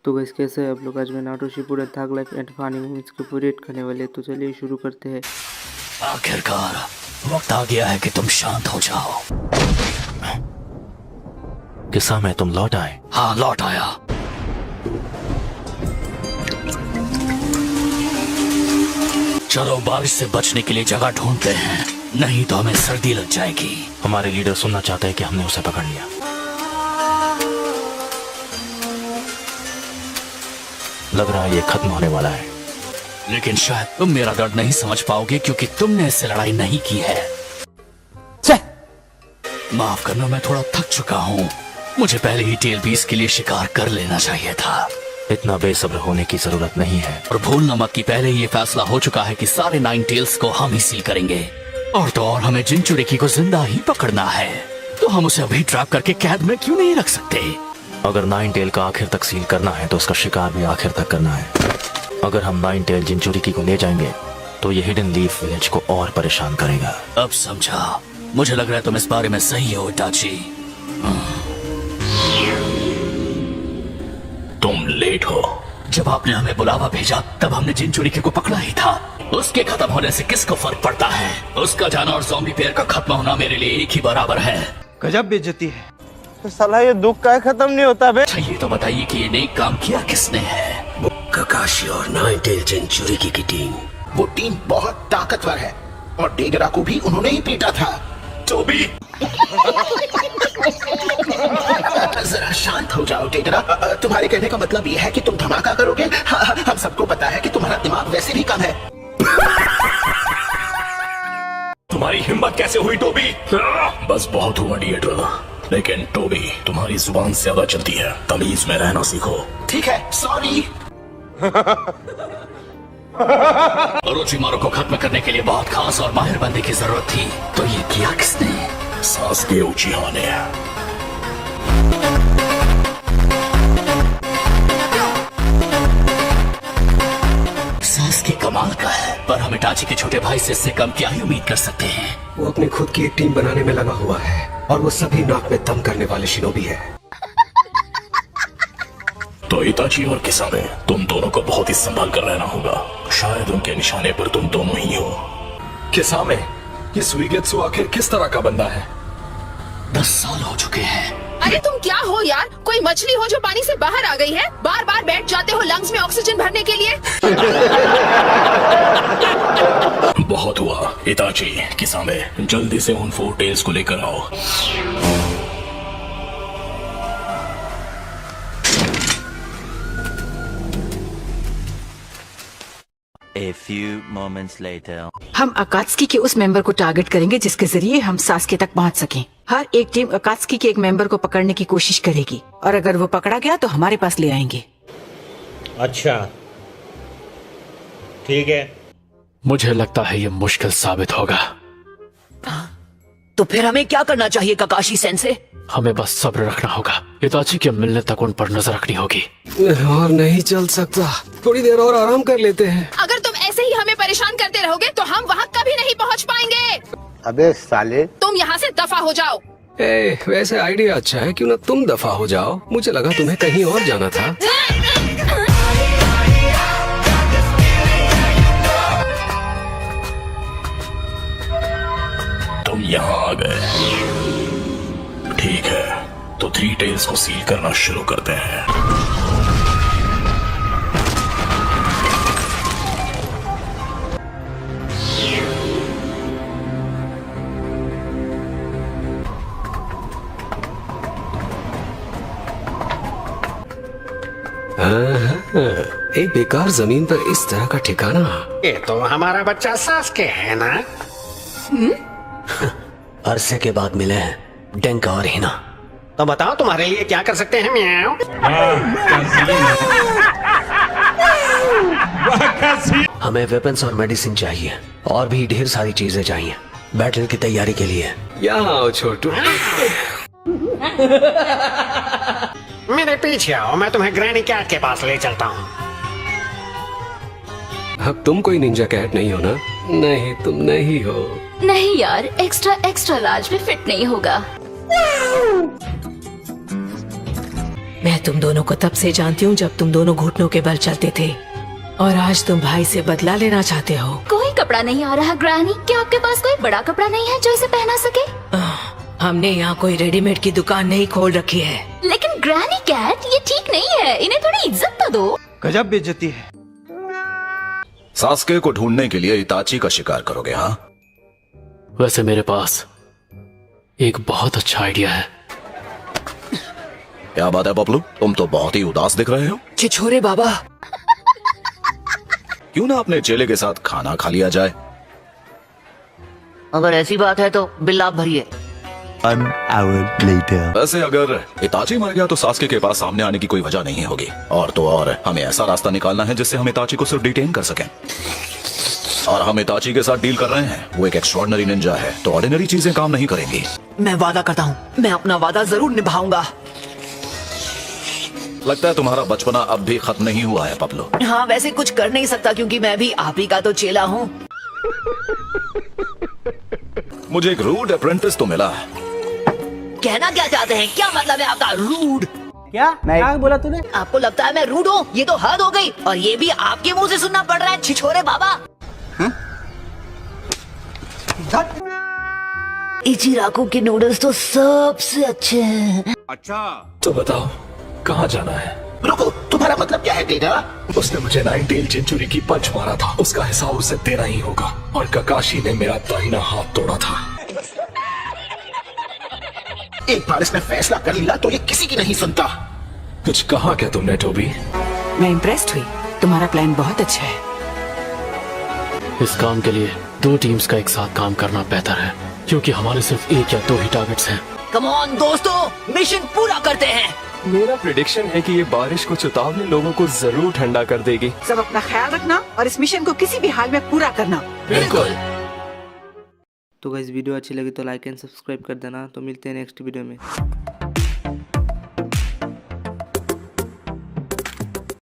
तो गाइस कैसे है आप लोग। आज मैं Naruto Shippuden tug life and funny movies के ऊपर रेट करने वाले हैं। तो चलिए शुरू करते हैं। आखिरकार वक्त आ गया है कि तुम शांत हो जाओ। किस्सा में तुम लौट आए? हाँ, लौट आया। चलो बारिश से बचने के लिए जगह ढूंढते हैं, नहीं तो हमें सर्दी लग जाएगी। हमारे लीडर सुनना चाहते हैं कि हमने उसे पकड़ लिया। लग रहा है ये खत्म होने वाला है, लेकिन शायद तुम मेरा दर्द नहीं समझ पाओगे क्योंकि तुमने इससे लड़ाई नहीं की है। माफ करना, मैं थोड़ा थक चुका हूँ। मुझे पहले ही टेल बीस के लिए शिकार कर लेना चाहिए था। इतना बेसब्र होने की जरूरत नहीं है। और भूलना मत कि पहले ही ये फैसला हो चुका है कि सारे 9 टेल्स को हम ही सील करेंगे। और तो और हमें जिंचुरिकी को जिंदा ही पकड़ना है, तो हम उसे अभी ट्रैप करके कैद में क्यों नहीं रख सकते? अगर 9 टेल का आखिर तक सील करना है तो उसका शिकार भी आखिर तक करना है। अगर हम 9 टेल जिंचुरिकी को ले जाएंगे तो ये हिडन लीफ विलेज को और परेशान करेगा। अब समझा। मुझे लग रहा है तुम इस बारे में सही हो इताची। तुम लेट हो। जब आपने हमें बुलावा भेजा तब हमने जिंचुरिकी को पकड़ा ही था। उसके खत्म होने से किसको फर्क पड़ता है? उसका जाना और ज़ॉम्बी पेयर का खत्म होना मेरे लिए एक ही बराबर है। गजब बेइज्जती है। तो साला ये दुख का खत्म नहीं होता बे। अच्छा ये तो बताइए कि ये नेक काम किया किसने है? ककाशी और 9 टेल जिंचुरिकी की टीम। वो टीम बहुत ताकतवर है और डेगरा को भी उन्होंने ही पीटा था। तो भी जरा शांत हो जाओ डेगरा। तुम्हारे कहने का मतलब ये है कि तुम धमाका करोगे? हम सबको पता है कि तुम्हारा दिमाग वैसे भी कम है। तुम्हारी हिम्मत कैसे हुई टोबी? बस बहुत हुआ डिएड्रा, लेकिन टोबी तुम्हारी जुबान से ज्यादा चलती है। तमीज में रहना सीखो। ठीक है, सॉरी। ओरोचिमारू को खत्म करने के लिए बहुत खास और माहिर बंदे की जरूरत थी, तो ये किया किसने? सासुके उचिहा ने। सासुके कमाल का है, पर हम इटाची के छोटे भाई से इससे कम क्या ही उम्मीद कर सकते हैं? वो अपनी खुद की एक टीम बनाने में लगा हुआ है और वो सभी नाक में दम करने वाले शिनोबी है। तो इताची और किसामे, तुम दोनों को बहुत ही संभाल कर रहना होगा। शायद उनके निशाने पर तुम दोनों ही हो। किसामे, ये सुइगेत्सु आखिर किस तरह का बंदा है? 10 साल हो चुके हैं। अरे तुम क्या हो यार? कोई मछली हो जो पानी से बाहर आ गई है? बार बार बैठ जाते हो लंग्स में ऑक्सीजन भरने के लिए। बहुत हुआ इताची, किसामे, जल्दी से उन 4 टेल्स को लेकर आओ। A few moments later. हम अकात्सुकी के उस मेंबर को टारगेट करेंगे जिसके जरिए हम सासुके तक पहुंच सकें। हर एक टीम अकात्सुकी के एक मेंबर को पकड़ने की कोशिश करेगी और अगर वो पकड़ा गया तो हमारे पास ले आएंगे। अच्छा ठीक है। मुझे लगता है ये मुश्किल साबित होगा। तो फिर हमें क्या करना चाहिए ककाशी सेंसे? हमें बस सब्र रखना होगा। इताची के मिलने तक उन पर नजर रखनी होगी। और नहीं चल सकता, थोड़ी देर और आराम कर लेते हैं। अगर तुम ऐसे ही हमें परेशान करते रहोगे तो हम वहाँ कभी नहीं पहुँच पाएंगे। अबे साले, तुम यहाँ से दफा हो जाओ। वैसे आइडिया अच्छा है, क्यों ना तुम दफा हो जाओ। मुझे लगा तुम्हें कहीं और जाना था। तुम यहाँ आ गए, ठीक है। तो 3 टेल्स को सील करना शुरू करते हैं। एक बेकार जमीन पर इस तरह का ठिकाना। ये तो हमारा बच्चा सासुके है ना? अरसे के बाद मिले हैं डेंका और हिना। तो बताओ तुम्हारे लिए क्या कर सकते हैं? म्याऊं। हमें वेपन्स और मेडिसिन चाहिए और भी ढेर सारी चीजें चाहिए बैटल की तैयारी के लिए। यहाँ आओ छोटू। मेरे पीछे आओ, मैं तुम्हें ग्रैनी कैट के पास ले चलता हूँ। अब तुम कोई निंजा कैट नहीं हो ना? नहीं, तुम नहीं हो। नहीं यार, एक्स्ट्रा लार्ज में फिट नहीं होगा। मैं तुम दोनों को तब से जानती हूँ जब तुम दोनों घुटनों के बल चलते थे, और आज तुम भाई से बदला लेना चाहते हो। कोई कपड़ा नहीं आ रहा ग्रैनी, क्या आपके पास कोई बड़ा कपड़ा नहीं है जो इसे पहना सके? हमने यहाँ कोई रेडीमेड की दुकान नहीं खोल रखी है। लेकिन ग्रैनी कैट, ये ठीक नहीं है, इन्हें थोड़ी इज्जत तो दो। गजब बेइज्जती है। सास्के को ढूंढने के लिए इताची का शिकार करोगे? हाँ, वैसे मेरे पास एक बहुत अच्छा आइडिया है। क्या बात है पपलू, तुम तो बहुत ही उदास दिख रहे हो। छिछोरे बाबा, क्यों ना अपने चेले के साथ खाना खा लिया जाए? अगर ऐसी बात है तो बिल आप भरिए। वैसे अगर इताची मर गया तो सास्के के पास सामने आने की कोई वजह नहीं होगी, और तो और हमें ऐसा रास्ता निकालना है जिससे हम इताची को सिर्फ डिटेन कर सकें। और हम इताची के साथ डील कर रहे हैं, वो एक एक्स्ट्रॉर्डिनरी निंजा है, तो ऑर्डिनरी चीजें काम नहीं करेंगी। मैं वादा करता हूँ, मैं अपना वादा जरूर निभाऊंगा। लगता है तुम्हारा बचपना अब भी खत्म नहीं हुआ है पपलू। हाँ, वैसे कुछ कर नहीं सकता क्योंकि मैं भी आप ही का तो चेला हूँ। मुझे एक रूड अप्रेंटिस तो मिला। कहना क्या चाहते हैं? क्या मतलब है आपका रूड? क्या बोला तूने? आपको लगता है मैं रूड हूँ? ये तो हद हो गई, और ये भी आपके मुंह से सुनना पड़ रहा है, छिछोरे बाबा। इचिराको के नूडल्स तो सबसे अच्छे हैं। तो बताओ कहाँ जाना है? रुको, तुम्हारा मतलब क्या है टेरा? उसने मुझे 9 टेल सेंचुरी की पंच मारा था, उसका हिसाब उसे देना ही होगा। और ककाशी ने मेरा दाहिना हाथ तोड़ा था। एक बार इसने फैसला कर लिया तो ये किसी की नहीं सुनता। कुछ कहा क्या तुमने टोबी? मैं इम्प्रेस्ड हुई, तुम्हारा प्लान बहुत अच्छा है। इस काम के लिए 2 टीम्स का एक साथ काम करना बेहतर है, क्योंकि हमारे सिर्फ 1 या 2 ही टारगेट्स हैं। कम ऑन दोस्तों, मिशन पूरा करते हैं। मेरा प्रेडिक्शन है कि ये बारिश को चेतावनी लोगों को जरूर ठंडा कर देगी। सब अपना ख्याल रखना और इस मिशन को किसी भी हाल में पूरा करना। बिल्कुल। तो गाइस वीडियो अच्छी लगी तो लाइक एंड सब्सक्राइब कर देना। तो मिलते हैं नेक्स्ट वीडियो में।